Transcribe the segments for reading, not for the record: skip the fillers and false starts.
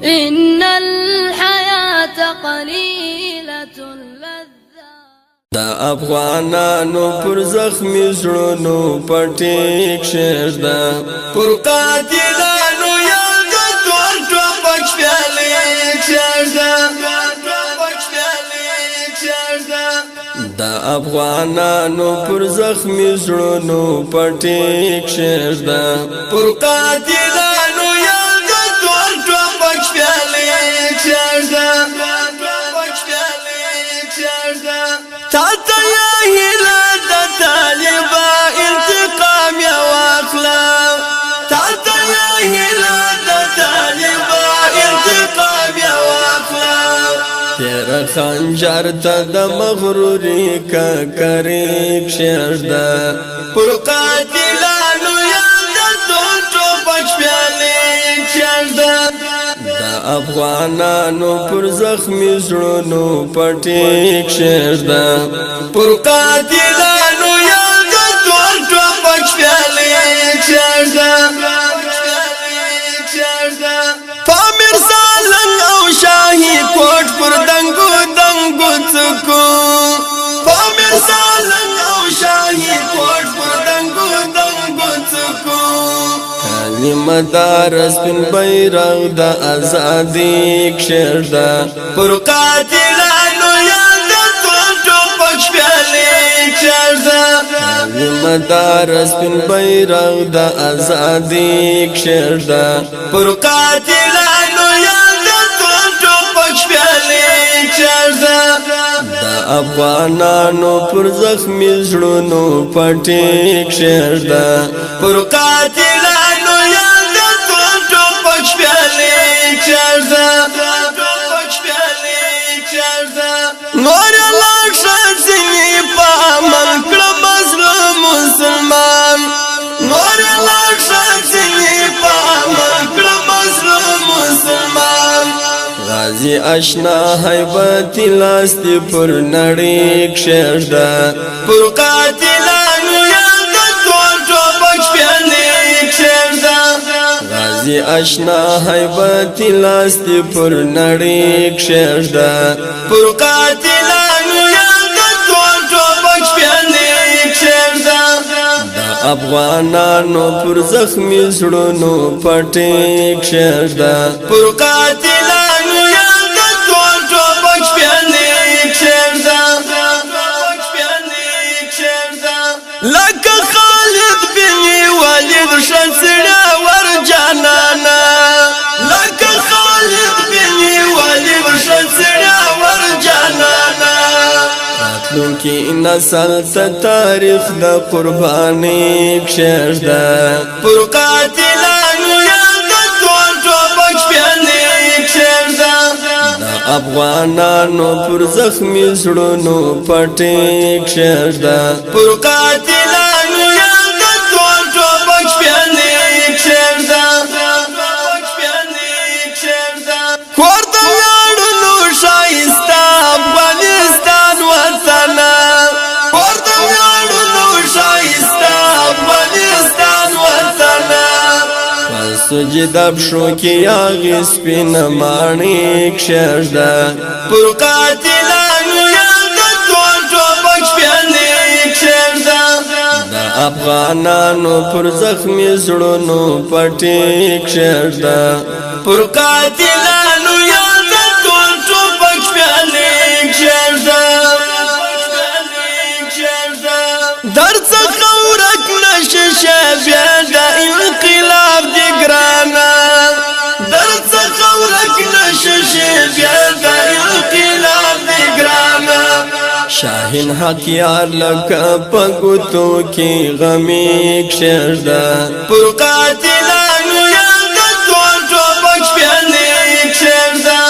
إن الحياة قليلة اللذة دا افغانانو پر زخمی زړونو پټیک شعر دا پر قاتلانو یاد تور ټوپک پیالیک شعر دا دا افغانانو پر زخمی زړونو پټیک شعر دا پر قاتلانو یاد تور ټوپک پیالیک شعر دا تاتا یا هلا دا طالبا انتقام یا واخلا تاتا یا هلا دا طالبا انتقام یا واخلا تیرا خنجر تا دا مغروری کا کریک شعر دا پر قاتلانو یادا دون ټوپک پیالیک شعر دا افغانانو پر زخمی زړونو پټیک شعر دا پر قاتلانو یاد تور ټوپک پیالیک شعر دا پامیر سالنګ او شاهي کوټ پر دنګو دنګو څکو پامیر سالنګ او شاهي کوټ پر دنګو دنګو څکو مدار سپین بیرغ دا ازادی شعر دا پر قاتلانو یاد تور ټوپک پیالیک شعر دا مدار سپین بیرغ دا ازادی شعر دا پر قاتلانو یاد تور ټوپک پیالیک شعر دا افغانانو پر زخمی زړونو پټیک شعر دا پر قاتلانو یاد تور ټوپک پیالیک شعر دا نور لاک شځنی په امن کړه مظلوم مسلمان نور لاک شځنی په امن کړه مظلوم مسلمان غازی آشنا حیبت لاستي پر نړۍ شعر دا پر قاتلانو یاد تور ټوپک پیالیک شعر دا غازی آشنا حیبت لاستي پر نړۍ شعر دا پر قاتلانو یاد تور ټوپک پیالیک شعر دا افغانانو پر زخمی زړونو پټیک شعر دا پر قاتلانو یاد تور ټوپک پیالیک شعر دا لکه خالد بن ولید شمسړه ور جانانا لکه خالد بن ولید شمسړه ور جانانا راتلونکي نسل ته تاریخ د قرباني شعر دا پر قاتلانو یاد تور ټوپک پیالیک شعر دا افغانانو پر زخمی زړونو پټیک شعر دا پر قاتلانو یاد تور ټوپک پیالیک شعر دا کور د ویاړونو ښایسته افغانستان وطن کور د ویاړونو ښایسته افغانستان وطن سجده بشو کی یاغی سپین مانیک شعر دا پر قاتلانو یاد تور ټوپک پیالیک شعر دا افغانانو پر زخمی زړونو پټیک شعر دا پر قاتلانو یاد تور ټوپک پیالیک شعر دا درڅخه ورک نشه بیا د انقلاب دی ګرانا درڅخه ورک نشه بیا د انقلاب دی ګرانا شاهین حق یار لکه پګوتو کې غمیک شعر دا پر قاتلانو یاد تور ټوپک پیالیک شعر دا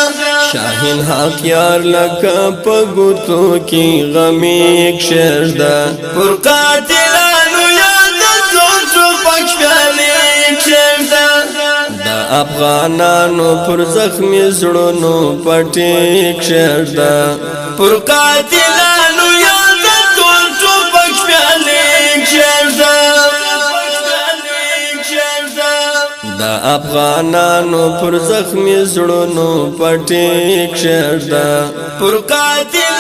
شاهین حق یار لکه پګوتو کې غمیک شعر دا پر قاتلانو یاد تور ټوپک پیالیک شعر دا افغانانو پر زخمی زړونو پټیک شعر دا پر قاتلانو یاد تور ټوپک پیالیک شعر دا د دا افغانانو پر زخمی زړونو پټی کښېږده پر قاتل